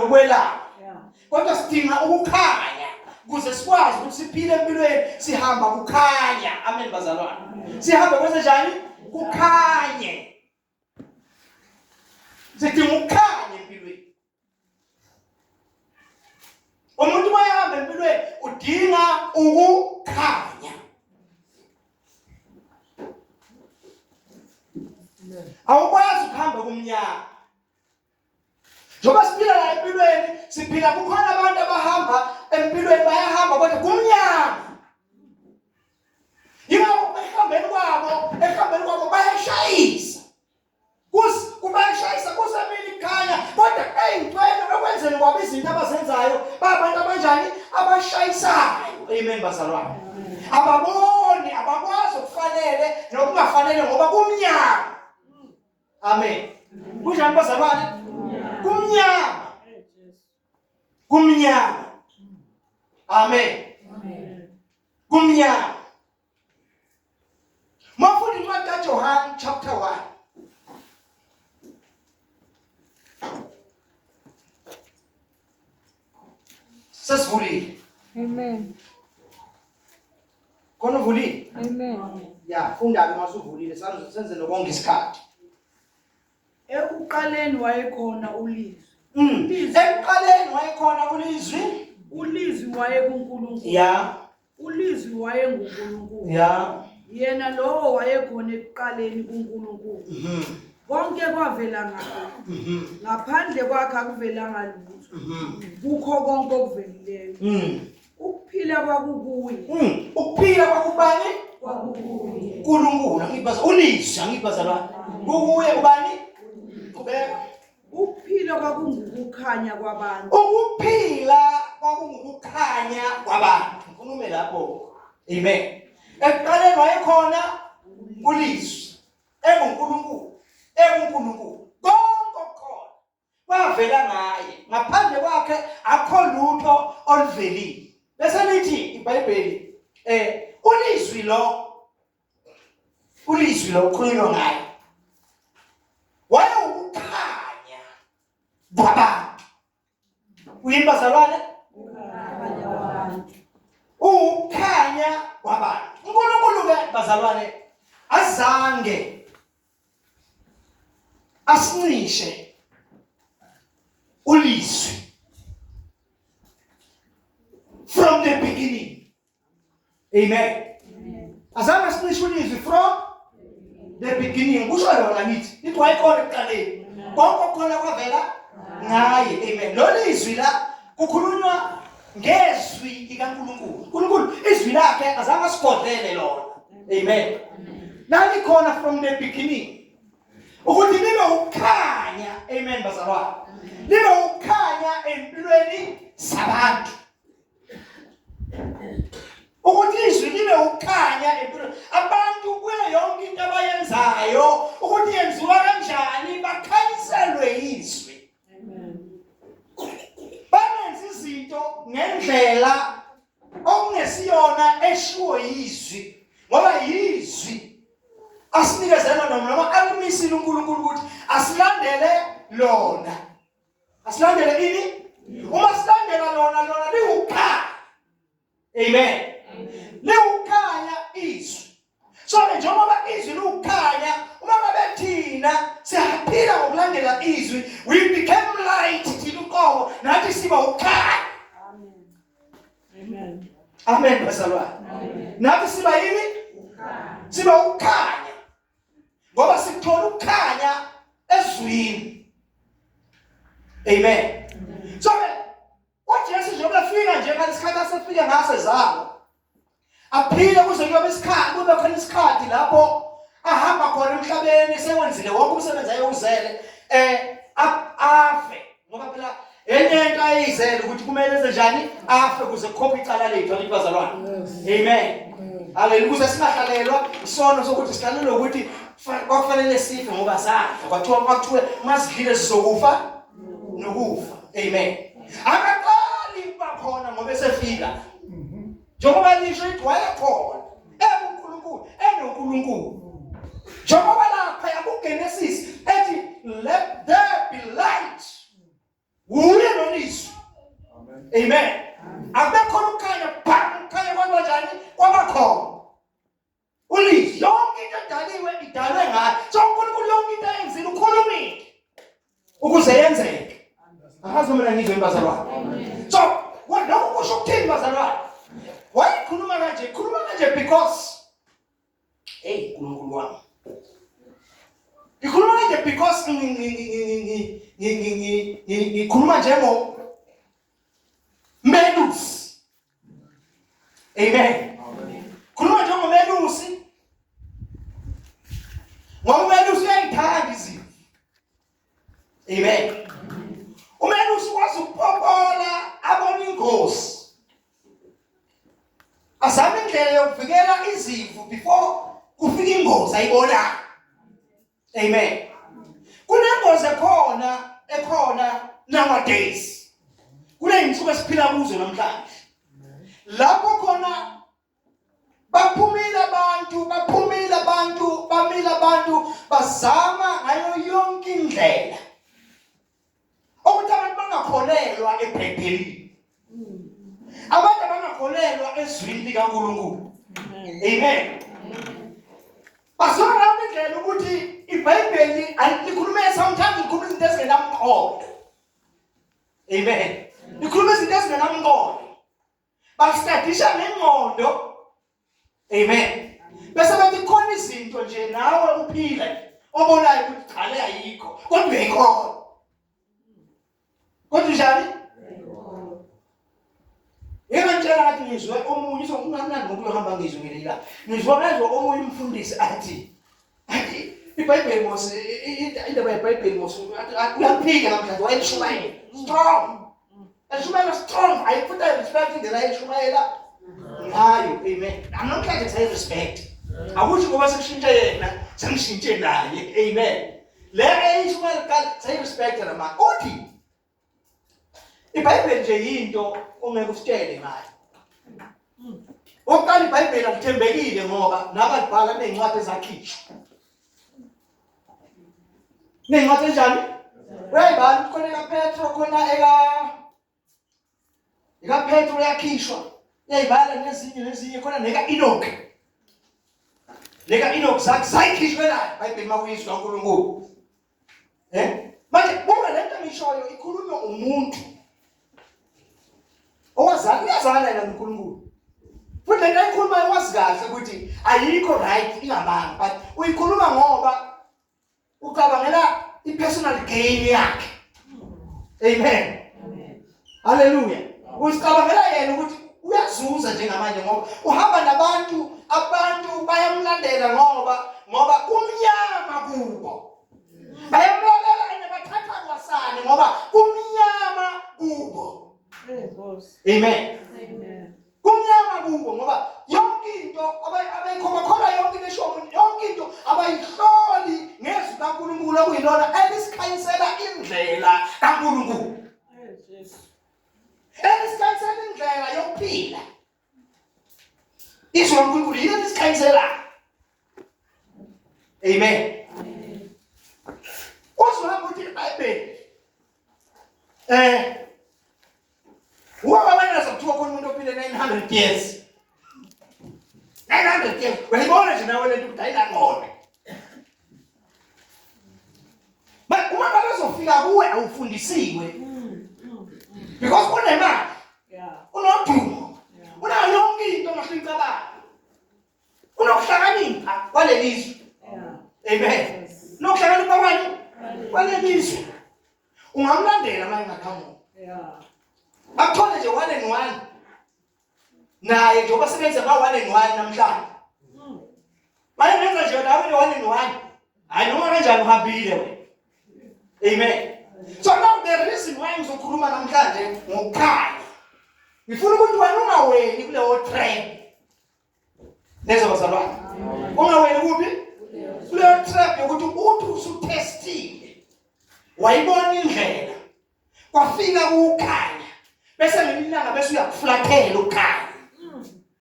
ukwelapha. Kodwa sidinga ukukhanya ukuze sikwazi ukuthi siphile empilweni sihamba kukhanya. Amen bazalwane. Sihamba kwenze njani? Kukhanye. Sidinga ukukhanya empilweni. Umuntu mayahamba empilweni udinga ukukhanya. Awukwazi ukuhamba kumnyama. Njoba siphila la empilweni, siphila kukhona abantu abahamba empilweni bayahamba kodwa kumnyama. Yingakho ekuhambeni kwabo bayashayisa. Kubayashayisa kusemini ikhanya kodwa ey'ntweni ekwenzeni kwabo izinto abazenzayo babantu abanjani? Abashayisayo. Amen bazalwane. Ababoni, abakwazi okufanele nokungafanele ngoba kumnyama. Amen. Kunjani bazalwane? Kumnyama. Kumnyama. Amen. Kumnyama. Mafunda incwadi kaJohane chapter 1. Sesivulile. Amen. Khona uvulile? Amen. Ya, funda-ke masuvulile senze nokonga isikhathi. Ekuqaleni wayekhona ulizwi. Ekuqaleni wayekhona ulizwi. Ulizwi wayekuNkulunkulu. Ya. Ulizwi wayenguNkulunkulu. Ya. Yena lowo wayekhona ekuqaleni kuNkulunkulu. Konke kwavela ngakhe. Ngaphandle kwakhe akuvelanga lutho. Kukho konke okuvelileyo. Ukuphila kwakukuye. Ukuphila kwakubani? Kwakukuye. uNkulunkulu angibaza ulizwi angibazalwane. Kukuye ubani? Qhubeka. Ukuphila kwakungukukhanya kwabantu. Ukuphila kwakungukukhanya kwabantu. Ukhulume lapho. Amen. Ekuqaleni wayekhona ulizwi. EnguNkulunkulu. Konke okukhona kwavela ngaye. Ngaphandle kwakhe akho lutho oluvelile. Bese lithi iBhayibheli ulizwi lo ukhulunywa ngaye wayewukukhanya kwabantu. Uyibazalwane? Ukukhanya kwabantu. uNkulunkulu-ke bazalwane azange asincishe ulizwi from the beginning. Amen. Azange asincishe ulizwi from the beginning. Kusho yona nithi ithi wayekhona ekuqaleni. Konke okukhona kwavela ngaye. Amen. Lo lizwi la kukhulunywa ngezwi likaNkulunkulu. uNkulunkulu izwi lakhe azange asigodlele lona. Amen. Lalikhona from the beginning. Ukuthi libe ukukhanya. Amen bazalwane. Libe ukukhanya empilweni zabantu. Ukuthi izwi libe ukukhanya empilweni abantu kuyo yonke into abayenzayo ukuthi yenziwa kanjani bakhanyiselwe izwi. Amen. Banenza izinto ngendlela okungesiyona eshiwo izwi ngoba yizwi asinikezela noma alimisile uNkulunkulu ukuthi asilandele lona. Asilandele ini? Uma silandela lona liwukhanya. Amen. Liwukhanya izwi. So njengoba izwi liwukhanya, uma ngabe thina siyaphila ngokulandela izwi, we became light thina uqobo nathi siba ukukhanya. Amen. Amen bazalwane. Nathi siba yini? Siba ukukhanya. Ngoba sikuthola ukukhanya ezwini. Amen. So uJesu njengoba efika nje ngalesikhathi asefike ngaso ezalo aphile kuze kuyobe isikhathi kube khona isikhathi lapho ahamba khona emhlabeni sekwenzile wonke umsebenzi ayewuzele afe ngoba phela enye into ayizele ukuthi kumele enze njani afe kuze kukhophe icala lethu alibazalwane. Amen. Haleluya. Kuze singahlalelwa isono sokuthi sihlalelwe ukuthi kwakufanele sife ngoba safa kwathiwa masidlile sizokufa nokufa. Amen. Akaqali bakhona ngoba esefika. Njengoba lisho ithi wayekhona ebuNkulunkulu enoNkulunkulu. Njengoba lapha yakuGenesis ethi let there be light. Uye ilizwi. Amen. Akubekhona ukukhanya bam, ukukhanya kwanjani kwabakhona. Ulizwi yonke into edaliwe idalwe ngayo. So uNkulunkulu yonke into ayenzile ukhulumile ukuze yenzeke. Akazi mina ngizwe imbazalwane. So lokho kusho ukuthini bazalwane? Why khuluma kanje? Khuluma kanje because uNkulunkulu wami. Ngikhuluma kanje because ngikhuluma njengo melusi. Amen. Khuluma njengo melusi. Ngoba umelusi uyayithanda izifo. Amen. Umelusi ukwazi ukupopola abona ingozi. Azame indlela yokuvikela izifo before kufika ingozi ayibona. Amen. Kunengozi ekhona nowadays. Kuney'nsuku esiphila kuzo namhlanje. Lapho khona bamile abantu bazama ngayo yonke indlela ukuthi abantu bangakholelwa eBhayibhelini. Abantu abangakholelwa ezwini likaNkulunkulu. Amen. Bazama indlela ukuthi iBhayibheli alikhuluma sometimes likhuluma izinto ezingenamqondo. Amen. Likhuluma izinto ezingenamqondo. Bastadisha ngengqondo. Amen. Bese bathi khona izinto nje nawe uphile obonayo ukuthi cha le ayikho kodwa uyayikhona. Kodwa njani? Ngitshela ngathi ngizwe omunye uzokungamnandi ngokuhamba ngizwe ngelela. Ngizwe manje omunye umfundisi athi iBhayibheli mos indaba yeBhayibheli mos uyaphika namhlanje wayishumayela strong. Eshumayela strong ayiphuta respect indlela ayishumayela ngayo. Amen. Namhlanje say respect. Akusho ngoba sekushintshe yena sengishintshe naye. Amen. Le ayishumayela say respect nama. Uthi iBhayibheli nje yinto ongeke usitshele ngayo. Oqala iBhayibheli alithembekile ngoba nababhala nezincwadi ezakhishwa. Nezincwadi enjani? Uyayibhala khona kaPetro khona eka Petro yakhishwa. Uyayibhala nezinye khona neka Enoch. Neka Enoch zakhishwe la iBhayibheli makuyizwa uNkulunkulu. Manje buka lento ngishoyo ikhulunywa umuntu uyazana yena uNkulunkulu. Futhi lento ayikhuluma wazi kahle ukuthi ayikho right ingamanga but uyikhuluma ngoba ucabangela ipersonal gain yakhe. Amen. Hallelujah. Usicabangela yena ukuthi uyazuza njengamanje ngoba uhamba nabantu abantu bayamlandela ngoba umnyama kubo. Bayamlalela nabathatha kwasane ngoba umnyama kubo. Amen. Kumnyama kubo ngoba yonke into abayikhoma yonke into esho umuntu yonke into abayihloli ngezwi kaNkulunkulu okuyilona elisikhansela indlela kaNkulunkulu. Elisikhansela indlela yokuphila. Izwi kaNkulunkulu yini elisikhansela? Amen. Uzwa ukuthi iBhayibheli Uwa wena zakuthiwa khona umuntu ophile 900 years. 900 years. Uyayibona nje nawe lento ukuthi ayilangqondo. But uma bazofika kuwe awufundisiwe. Because unemali. Unodumo. Unayo yonke into ongahlicabanga. Unokuhlakanipha kwalelizwe. Amen. Nokuhlakanipha kwalelizwe. Ungamlandela manje ngaqhamuka. Bathole nje 1 and 1. Naye nje obasebenza ba 1 and 1 namhlanje. Bayenza nje nawe 1 and 1. Hayi noma kanjani uhambile wena. Amen. So now the reason why ngizokhuluma namhlanje ngokukhanya. Ngifuna ukuthi wena ungaweni kuleyo trap. Lezo bazalwane. Ungaweni kuphi? Kuleyo trap yokuthi uthi usutestile. Wayibona indlela. Kwafika ukukhanya. Bese ngemilanga bese uyakuflathela ukukhanya.